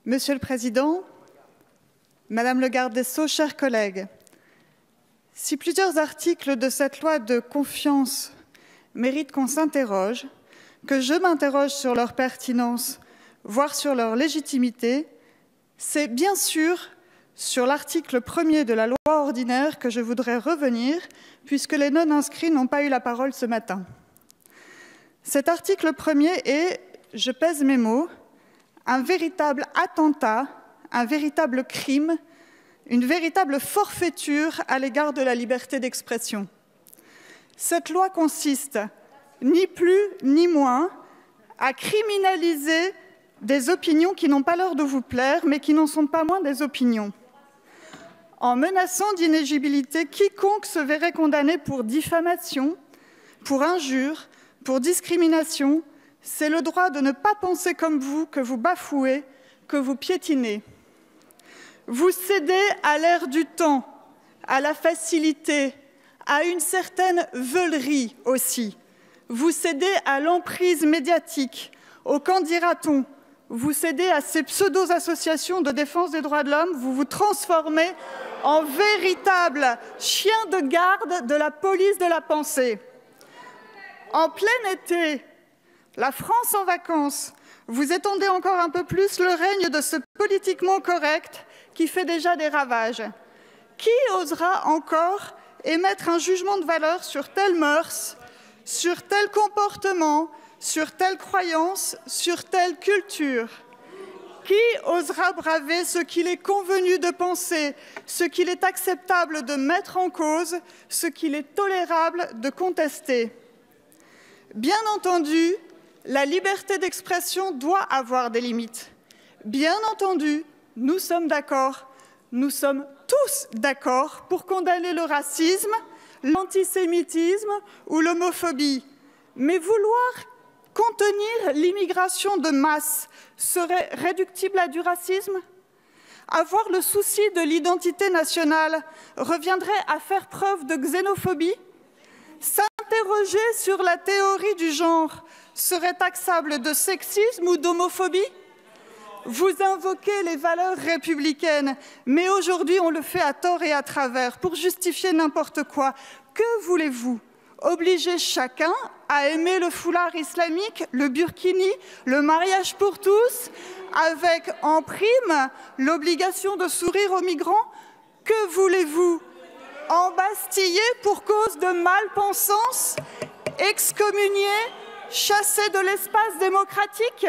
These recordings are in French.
Monsieur le Président, Madame le garde des Sceaux, chers collègues, si plusieurs articles de cette loi de confiance méritent qu'on s'interroge, que je m'interroge sur leur pertinence, voire sur leur légitimité, c'est bien sûr sur l'article 1er de la loi ordinaire que je voudrais revenir, puisque les non-inscrits n'ont pas eu la parole ce matin. Cet article 1er est, je pèse mes mots, un véritable attentat, un véritable crime, une véritable forfaiture à l'égard de la liberté d'expression. Cette loi consiste, ni plus ni moins, à criminaliser des opinions qui n'ont pas l'air de vous plaire, mais qui n'en sont pas moins des opinions. En menaçant d'inéligibilité quiconque se verrait condamné pour diffamation, pour injure, pour discrimination, c'est le droit de ne pas penser comme vous que vous bafouez, que vous piétinez. Vous cédez à l'air du temps, à la facilité, à une certaine veulerie aussi. Vous cédez à l'emprise médiatique, au qu'en dira-t-on. Vous cédez à ces pseudo-associations de défense des droits de l'homme, vous vous transformez en véritable chien de garde de la police de la pensée. En plein été, la France en vacances, vous étendez encore un peu plus le règne de ce politiquement correct qui fait déjà des ravages. Qui osera encore émettre un jugement de valeur sur telle mœurs, sur tel comportement, sur telle croyance, sur telle culture? Qui osera braver ce qu'il est convenu de penser, ce qu'il est acceptable de mettre en cause, ce qu'il est tolérable de contester? Bien entendu, la liberté d'expression doit avoir des limites. Bien entendu, nous sommes d'accord, nous sommes tous d'accord pour condamner le racisme, l'antisémitisme ou l'homophobie. Mais vouloir contenir l'immigration de masse serait réductible à du racisme? Avoir le souci de l'identité nationale reviendrait à faire preuve de xénophobie? S'interroger sur la théorie du genre serait taxable de sexisme ou d'homophobie? Vous invoquez les valeurs républicaines, mais aujourd'hui on le fait à tort et à travers pour justifier n'importe quoi. Que voulez-vous? Obliger chacun à aimer le foulard islamique, le burkini, le mariage pour tous, avec en prime l'obligation de sourire aux migrants? Que voulez-vous? Embastiller pour cause de malpensance? Excommunier? Chasser de l'espace démocratique?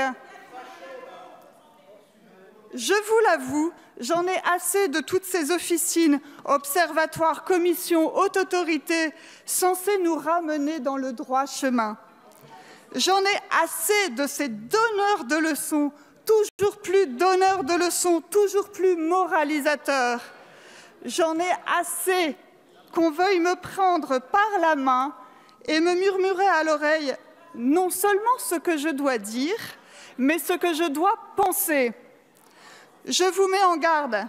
Je vous l'avoue, j'en ai assez de toutes ces officines, observatoires, commissions, haute autorité, censées nous ramener dans le droit chemin. J'en ai assez de ces donneurs de leçons, toujours plus donneurs de leçons, toujours plus moralisateurs. J'en ai assez qu'on veuille me prendre par la main et me murmurer à l'oreille non seulement ce que je dois dire, mais ce que je dois penser. Je vous mets en garde,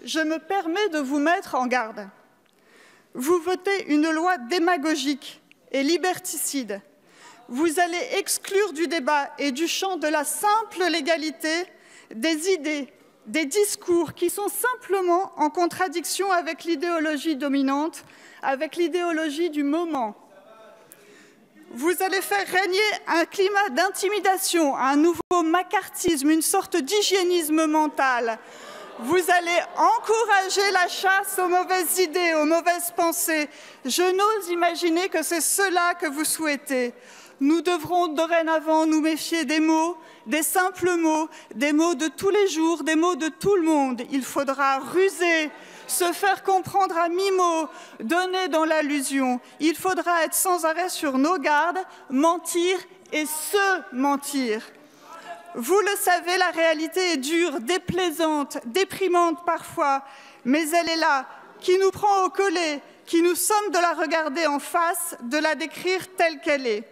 je me permets de vous mettre en garde. Vous votez une loi démagogique et liberticide. Vous allez exclure du débat et du champ de la simple légalité des idées, des discours qui sont simplement en contradiction avec l'idéologie dominante, avec l'idéologie du moment. Vous allez faire régner un climat d'intimidation, un nouveau macartisme, une sorte d'hygiénisme mental. Vous allez encourager la chasse aux mauvaises idées, aux mauvaises pensées. Je n'ose imaginer que c'est cela que vous souhaitez. Nous devrons dorénavant nous méfier des mots, des simples mots, des mots de tous les jours, des mots de tout le monde. Il faudra ruser, se faire comprendre à mi-mot, donner dans l'allusion. Il faudra être sans arrêt sur nos gardes, mentir et se mentir. Vous le savez, la réalité est dure, déplaisante, déprimante parfois, mais elle est là, qui nous prend au collet, qui nous somme de la regarder en face, de la décrire telle qu'elle est.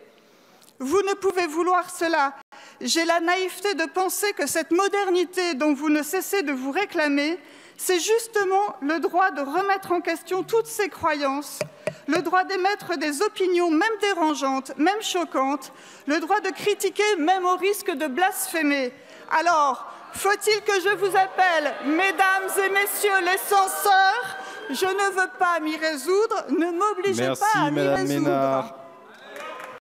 Vous ne pouvez vouloir cela. J'ai la naïveté de penser que cette modernité dont vous ne cessez de vous réclamer, c'est justement le droit de remettre en question toutes ces croyances, le droit d'émettre des opinions, même dérangeantes, même choquantes, le droit de critiquer, même au risque de blasphémer. Alors, Faut-il que je vous appelle, mesdames et messieurs les censeurs? Je ne veux pas m'y résoudre, ne m'obligez pas à m'y résoudre. Merci, Madame Ménard.